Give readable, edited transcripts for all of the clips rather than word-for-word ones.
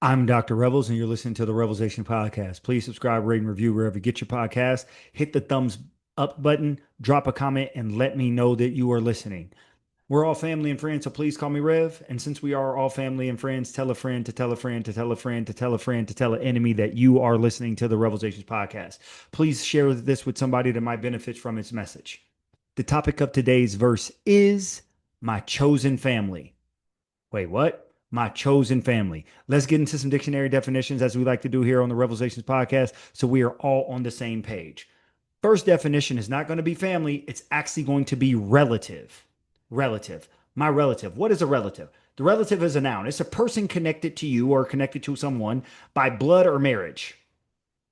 I'm Dr. Revels, and you're listening to the REVELSations Podcast. Please subscribe, rate, and review wherever you get your podcast. Hit the thumbs up button, drop a comment, and let me know that you are listening. We're all family and friends, so please call me Rev. And since we are all family and friends, tell a friend to tell a friend to tell a friend to tell a friend to tell an enemy that you are listening to the REVELSations Podcast. Please share this with somebody that might benefit from its message. The topic of today's verse is my chosen family. Wait, what? My chosen family. Let's get into some dictionary definitions as we like to do here on the REVELSations Podcast so we are all on the same page. First definition is not going to be family, it's actually going to be relative. Relative. My relative. What is a relative? The relative is a noun. It's a person connected to you or connected to someone by blood or marriage.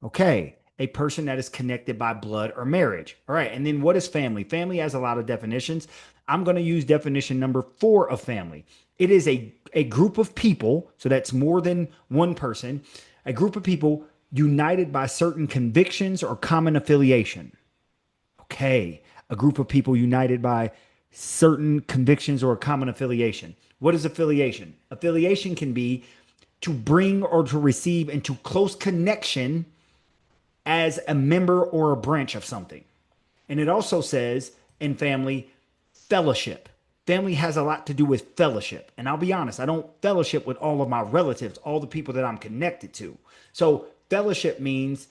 Okay. A person that is connected by blood or marriage. All right. And then what is family? Family has a lot of definitions. I'm going to use definition number 4 of family. It is a group of people, so that's more than one person, a group of people united by certain convictions or common affiliation. Okay. A group of people united by certain convictions or common affiliation. What is affiliation? Affiliation can be to bring or to receive into close connection as a member or a branch of something. And it also says in family, fellowship. Family has a lot to do with fellowship. And I'll be honest, I don't fellowship with all of my relatives, all the people that I'm connected to. So fellowship means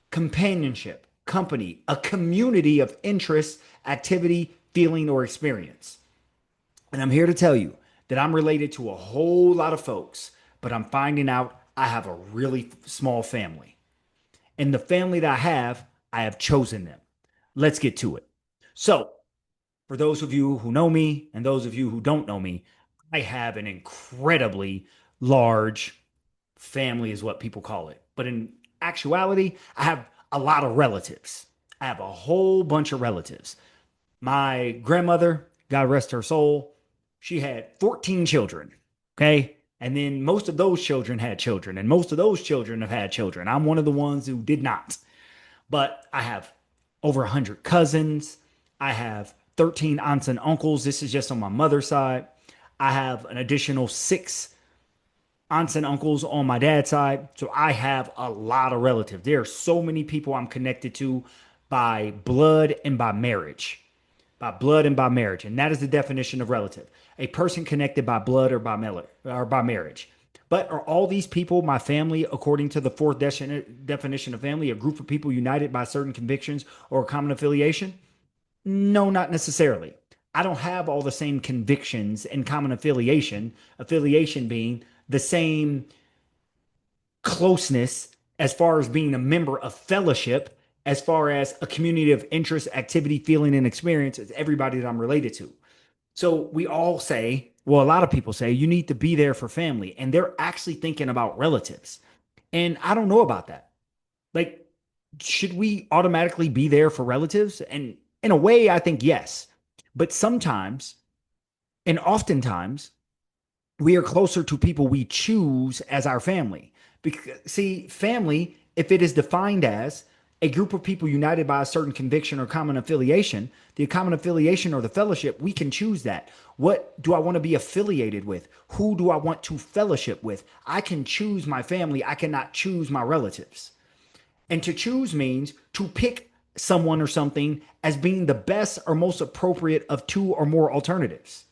companionship, company, a community of interest, activity, feeling, or experience. And I'm here to tell you that I'm related to a whole lot of folks, but I'm finding out I have a really small family. And the family that I have chosen them. Let's get to it. So, for those of you who know me and those of you who don't know me, I have an incredibly large family, is what people call it. But in actuality, I have a lot of relatives. I have a whole bunch of relatives. My grandmother, God rest her soul, she had 14 children. Okay. And then most of those children had children, and most of those children have had children. I'm one of the ones who did not. But I have over 100 cousins. I have 13 aunts and uncles. This is just on my mother's side. I have an additional 6 aunts and uncles on my dad's side. So I have a lot of relatives. There are so many people I'm connected to by blood and by marriage. By blood and by marriage. And that is the definition of relative. A person connected by blood or by marriage. But are all these people my family, according to the fourth definition of family, a group of people united by certain convictions or a common affiliation? No, not necessarily. I don't have all the same convictions and common affiliation being the same closeness as far as being a member of fellowship, as far as a community of interest, activity, feeling, and experience as everybody that I'm related to. So we all say, well, a lot of people say you need to be there for family, and they're actually thinking about relatives. And I don't know about that. Like, should we automatically be there for relatives? And in a way, I think yes. But sometimes, and oftentimes, we are closer to people we choose as our family. Because, see, family, if it is defined as a group of people united by a certain conviction or common affiliation, the common affiliation or the fellowship, we can choose that. What do I want to be affiliated with? Who do I want to fellowship with? I can choose my family. I cannot choose my relatives. And to choose means to pick someone or something as being the best or most appropriate of 2 or more alternatives.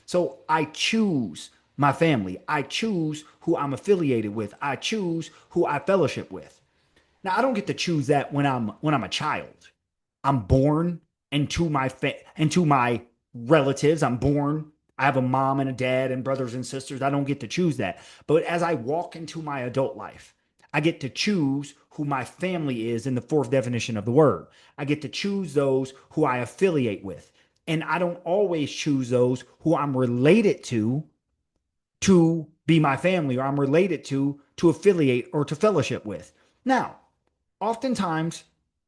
So I choose my family. I choose who I'm affiliated with. I choose who I fellowship with. Now, I don't get to choose that when I'm a child. I'm born into my relatives. I'm born. I have a mom and a dad and brothers and sisters. I don't get to choose that. But as I walk into my adult life, I get to choose who my family is in the fourth definition of the word. I get to choose those who I affiliate with. And I don't always choose those who I'm related to be my family, or I'm related to affiliate or to fellowship with. Now, oftentimes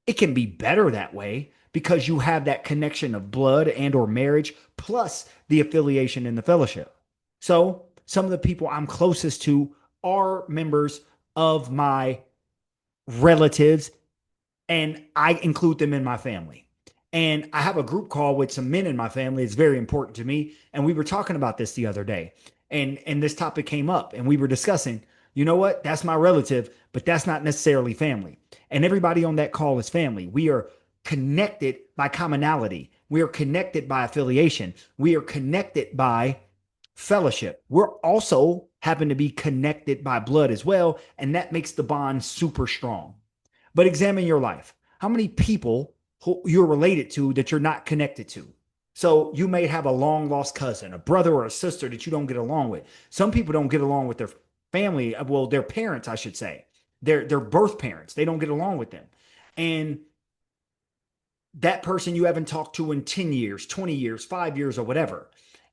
it can be better that way because you have that connection of blood and or marriage plus the affiliation in the fellowship. So some of the people I'm closest to are members of my relatives, and I include them in my family. And I have a group call with some men in my family. It's very important to me. And we were talking about this the other day. And this topic came up and we were discussing, you know what? That's my relative, but that's not necessarily family. And everybody on that call is family. We are connected by commonality. We are connected by affiliation. We are connected by fellowship. We're also happen to be connected by blood as well. And that makes the bond super strong. But examine your life. How many people who you're related to that you're not connected to? So you may have a long lost cousin, a brother or a sister that you don't get along with. Some people don't get along with their family, well, their parents, I should say, their birth parents. They don't get along with them. And that person you haven't talked to in 10 years, 20 years, 5 years, or whatever.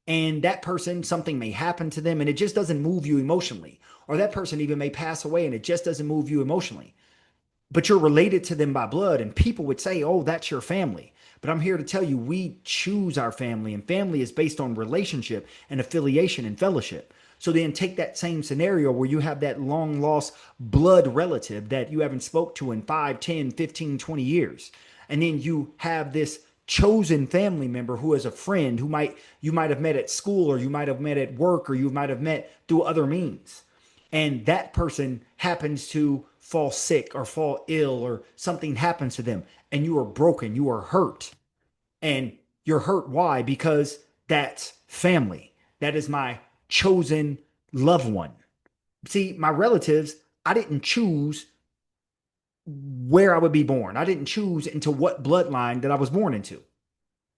And that person, something may happen to them and it just doesn't move you emotionally. Or that person even may pass away and it just doesn't move you emotionally, but you're related to them by blood. And people would say, oh, that's your family. But I'm here to tell you, we choose our family, and family is based on relationship and affiliation and fellowship. So then take that same scenario where you have that long lost blood relative that you haven't spoke to in 5, 10, 15, 20 years. And then you have this chosen family member who is a friend who you might have met at school, or you might have met at work, or you might have met through other means. And that person happens to fall sick or fall ill, or something happens to them, and you are broken, you are hurt. And you're hurt. Why? Because that's family. That is my chosen loved one. See, my relatives, I didn't choose where I would be born. I didn't choose into what bloodline that I was born into.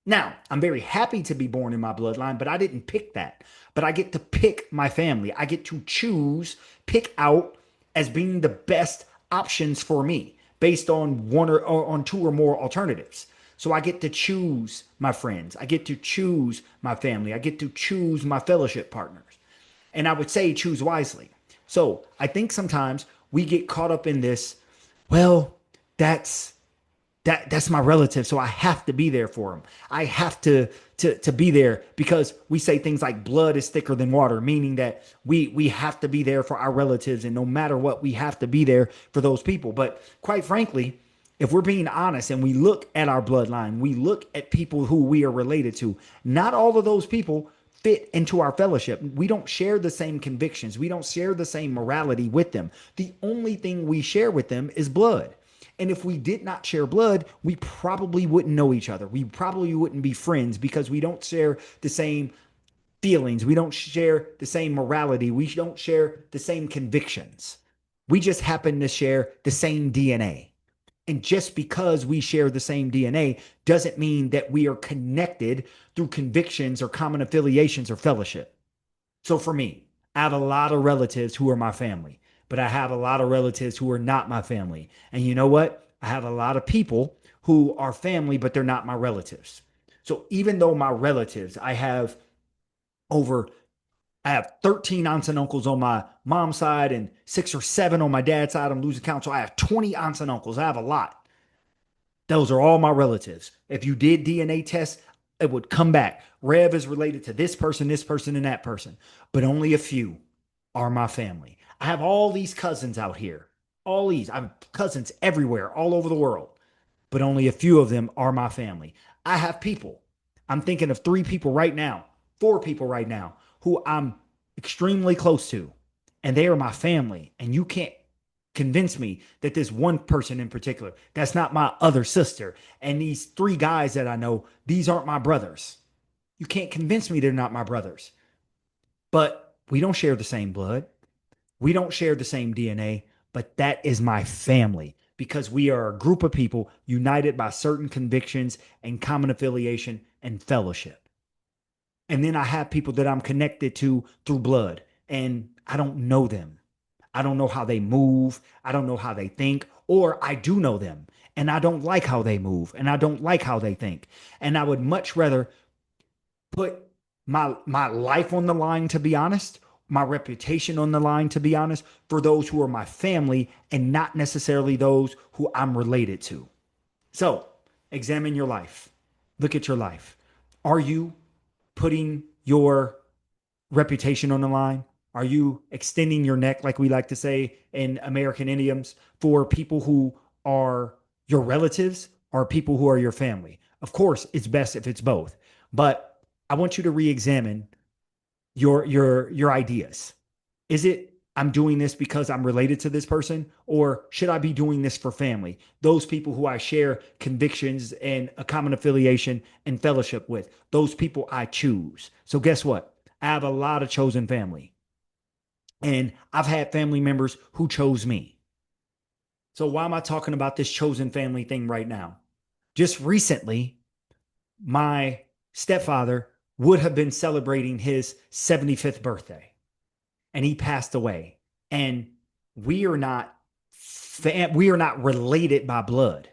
Now, I'm very happy to be born in my bloodline, but I didn't pick that. But I get to pick my family. I get to choose, pick out as being the best options for me based on or on two or more alternatives. So I get to choose my friends. I get to choose my family. I get to choose my fellowship partners. And I would say choose wisely. So I think sometimes we get caught up in this, well, that's my relative, so I have to be there for him. I have to be there, because we say things like blood is thicker than water, meaning that we have to be there for our relatives, and no matter what, we have to be there for those people. But quite frankly, if we're being honest and we look at our bloodline, we look at people who we are related to, not all of those people fit into our fellowship. We don't share the same convictions. We don't share the same morality with them. The only thing we share with them is blood. And if we did not share blood, we probably wouldn't know each other. We probably wouldn't be friends, because we don't share the same feelings. We don't share the same morality. We don't share the same convictions. We just happen to share the same DNA. And just because we share the same DNA doesn't mean that we are connected through convictions or common affiliations or fellowship. So for me, I have a lot of relatives who are my family, but I have a lot of relatives who are not my family. And you know what? I have a lot of people who are family, but they're not my relatives. So even though my relatives, over I have 13 aunts and uncles on my mom's side and 6 or 7 on my dad's side. I'm losing count. So I have 20 aunts and uncles. I have a lot. Those are all my relatives. If you did DNA tests, it would come back. Rev is related to this person, and that person, but only a few are my family. I have all these cousins out here. I have cousins everywhere, all over the world, but only a few of them are my family. I have people. I'm thinking of 3 people right now, 4 people right now who I'm extremely close to, and they are my family. And you can't convince me that this one person in particular, that's not my other sister. And these 3 guys that I know, these aren't my brothers. You can't convince me they're not my brothers. But we don't share the same blood. We don't share the same DNA, but that is my family, because we are a group of people united by certain convictions and common affiliation and fellowship. And then I have people that I'm connected to through blood, and I don't know them. I don't know how they move. I don't know how they think, or I do know them and I don't like how they move and I don't like how they think. And I would much rather put my life on the line, to be honest, my reputation on the line, to be honest, for those who are my family and not necessarily those who I'm related to. So examine your life. Look at your life. Are you putting your reputation on the line? Are you extending your neck, like we like to say in American idioms, for people who are your relatives or people who are your family? Of course, it's best if it's both. But I want you to re-examine your ideas. Is it I'm doing this because I'm related to this person, or should I be doing this for family? Those people who I share convictions and a common affiliation and fellowship with, those people I choose. So guess what? I have a lot of chosen family, and I've had family members who chose me. So why am I talking about this chosen family thing right now? Just recently, my stepfather would have been celebrating his 75th birthday, and he passed away. And we are not related by blood.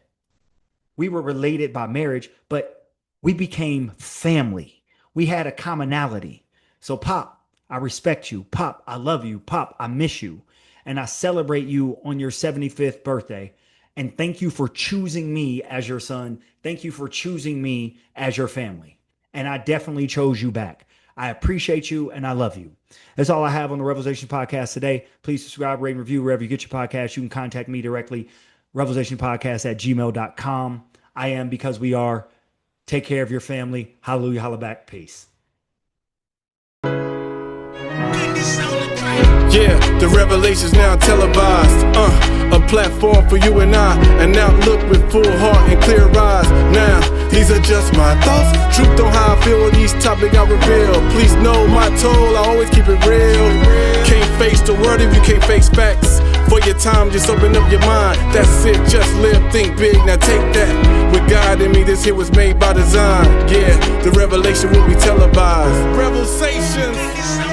We were related by marriage, but we became family. We had a commonality. So Pop, I respect you. Pop, I love you. Pop, I miss you. And I celebrate you on your 75th birthday. And thank you for choosing me as your son. Thank you for choosing me as your family. And I definitely chose you back. I appreciate you and I love you. That's all I have on the REVELSations Podcast today. Please subscribe, rate, and review wherever you get your podcast. You can contact me directly, REVELSationPodcast@gmail.com. I am because we are. Take care of your family. Hallelujah, holla back. Peace. Yeah, the revelations now televised. A platform for you and I. An outlook with full heart and clear eyes. Now, these are just my thoughts. Truth on how I feel with these topics I reveal. Please know my toll, I always keep it real. Can't face the word if you can't face facts. For your time, just open up your mind. That's it, just live, think big, now take that. With God in me, this here was made by design. Yeah, the revelation will be televised. REVELSations.